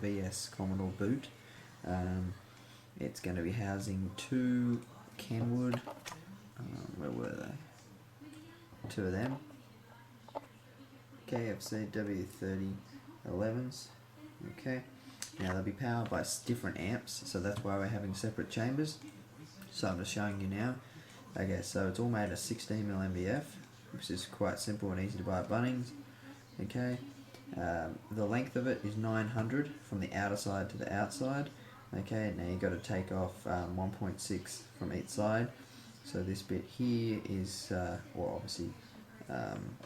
VS Commodore boot. It's going to be housing two Kenwood, where were they? Two of them. KFC-W3011s. Okay. Now they'll be powered by different amps, so that's why we're having separate chambers. So I'm just showing you now. Okay, so it's all made of 16mm MDF, which is quite simple and easy to buy at Bunnings. Okay. The length of it is 900 from the outer side to the outside. Okay, now you've got to take off 1.6 from each side. So this bit here is, well, obviously,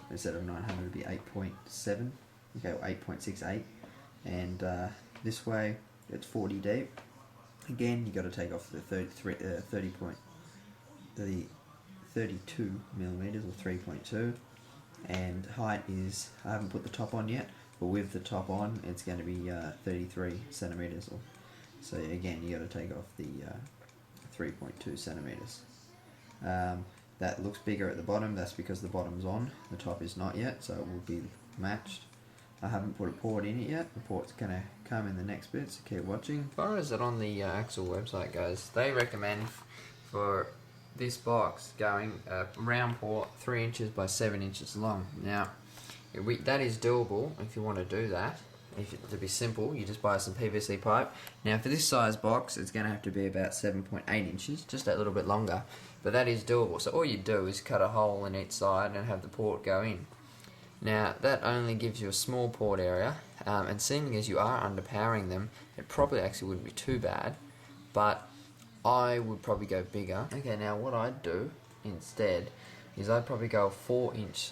instead of 900 it would be 8.7, okay, or 8.68, and this way it's 40 deep. Again, you've got to take off the 32 millimeters or 3.2, and height is, I haven't put the top on yet, but with the top on it's going to be 33 centimeters. So again, you got to take off the 3.2 centimeters. That looks bigger at the bottom. That's because the bottom's on, the top is not yet, so it will be matched. I haven't put a port in it yet. The port's going to come in the next bit, so keep watching. As far as it on the Axel website goes, they recommend for this box going a round port 3 inches by 7 inches long. Now, that is doable if you want to do that. To be simple, you just buy some PVC pipe. Now for this size box, it's going to have to be about 7.8 inches, just that little bit longer, but that is doable. So all you do is cut a hole in each side and have the port go in. Now that only gives you a small port area, and seeing as you are underpowering them, it probably actually wouldn't be too bad, but I would probably go bigger. Okay, now what I'd do instead is I'd probably go 4-inch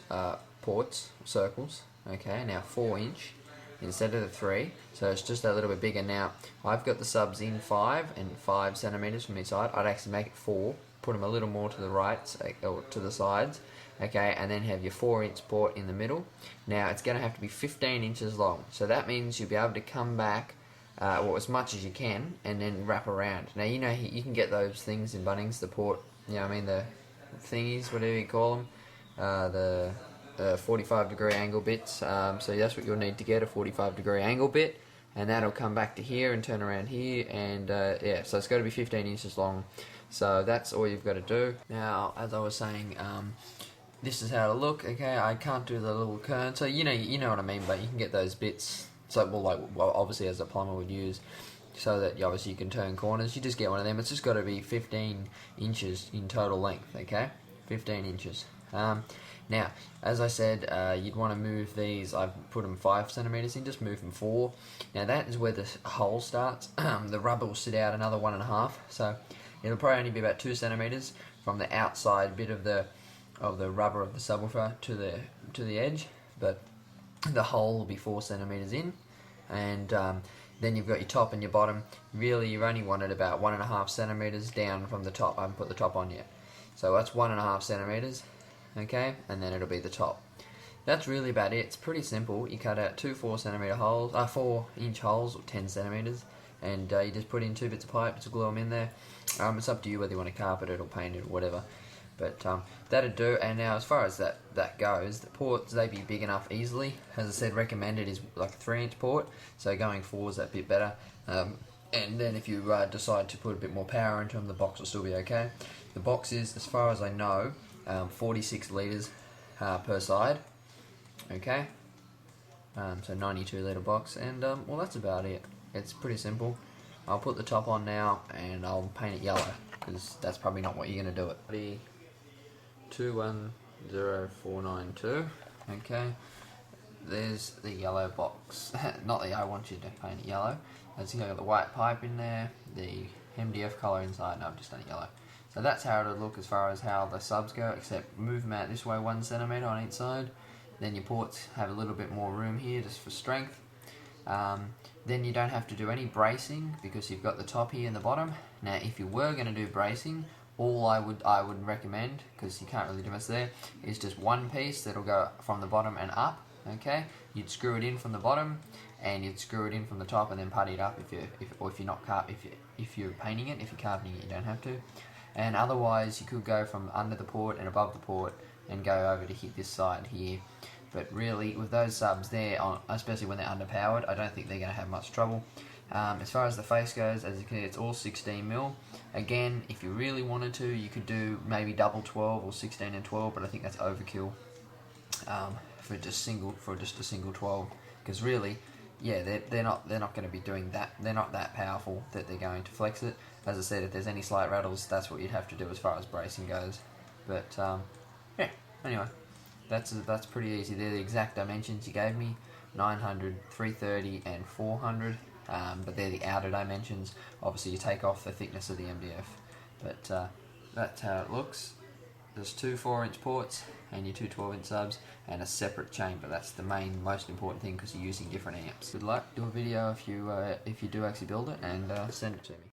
ports, circles. Okay, now 4-inch instead of the 3, so it's just a little bit bigger. Now I've got the subs in 5 and 5 centimeters from each side. I'd actually make it 4, put them a little more to the right or to the sides, okay, and then have your 4-inch port in the middle. Now it's going to have to be 15 inches long, so that means you'll be able to come back well, as much as you can and then wrap around. Now you know you can get those things in Bunnings, the port, you know what I mean, the thingies, whatever you call them, the 45-degree angle bits, so that's what you'll need to get, a 45-degree angle bit, and that'll come back to here and turn around here, and yeah, so it's got to be 15 inches long, so that's all you've got to do. Now, as I was saying, this is how it'll look. Okay, I can't do the little kern, so you know what I mean, but you can get those bits, so well, obviously as a plumber would use, so that obviously you can turn corners. You just get one of them. It's just got to be 15 inches in total length, okay, 15 inches. Now, as I said, you'd want to move these. I've put them 5 centimeters in, just move them 4. Now that is where the hole starts. The rubber will sit out another 1.5, so it'll probably only be about 2 centimeters from the outside bit of the rubber of the subwoofer to the edge, but the hole will be 4 centimeters in, and then you've got your top and your bottom. Really, you've only wanted about 1.5 centimeters down from the top. I haven't put the top on yet, so that's 1.5 centimeters. Okay, and then it'll be the top. That's really about it. It's pretty simple. You cut out 2 4-centimeter holes, 4-inch holes, or 10 centimeters, and you just put in 2 bits of pipe to glue them in there. It's up to you whether you want to carpet it or paint it or whatever. But that'd do. And now, as far as that goes, the ports, they'd be big enough easily. As I said, recommended is like a 3-inch port. So going forward is that bit better. And then if you decide to put a bit more power into them, the box will still be okay. The box is, as far as I know, 46 litres per side, okay, so 92 litre box, and well, that's about it. It's pretty simple. I'll put the top on now and I'll paint it yellow, because that's probably not what you're going to do it. 210492, okay, there's the yellow box. Not that I want you to paint it yellow. As you got the white pipe in there, the MDF colour inside. No, I've just done it yellow. So that's how it would look as far as how the subs go, except move them out this way 1 centimeter on each side. Then your ports have a little bit more room here just for strength. Then you don't have to do any bracing because you've got the top here and the bottom. Now if you were going to do bracing, all I would recommend, because you can't really do much there, is just one piece that'll go from the bottom and up. Okay, you'd screw it in from the bottom, and you'd screw it in from the top, and then putty it up if you're painting it. If you're carpeting it, you don't have to. And otherwise, you could go from under the port and above the port and go over to hit this side here. But really, with those subs there, especially when they're underpowered, I don't think they're going to have much trouble. As far as the face goes, as you can see, it's all 16mm. Again, if you really wanted to, you could do maybe double 12 or 16 and 12, but I think that's overkill for just a single 12. Because really, yeah, they're not going to be doing that. They're not that powerful that they're going to flex it. As I said, if there's any slight rattles, that's what you'd have to do as far as bracing goes. But yeah, anyway, that's pretty easy. They're the exact dimensions you gave me: 900, 330, and 400. But they're the outer dimensions. Obviously, you take off the thickness of the MDF. But that's how it looks. There's two 4-inch ports and your two 12-inch subs and a separate chamber. That's the most important thing because you're using different amps. Good luck. Do a video if you do actually build it and send it to me.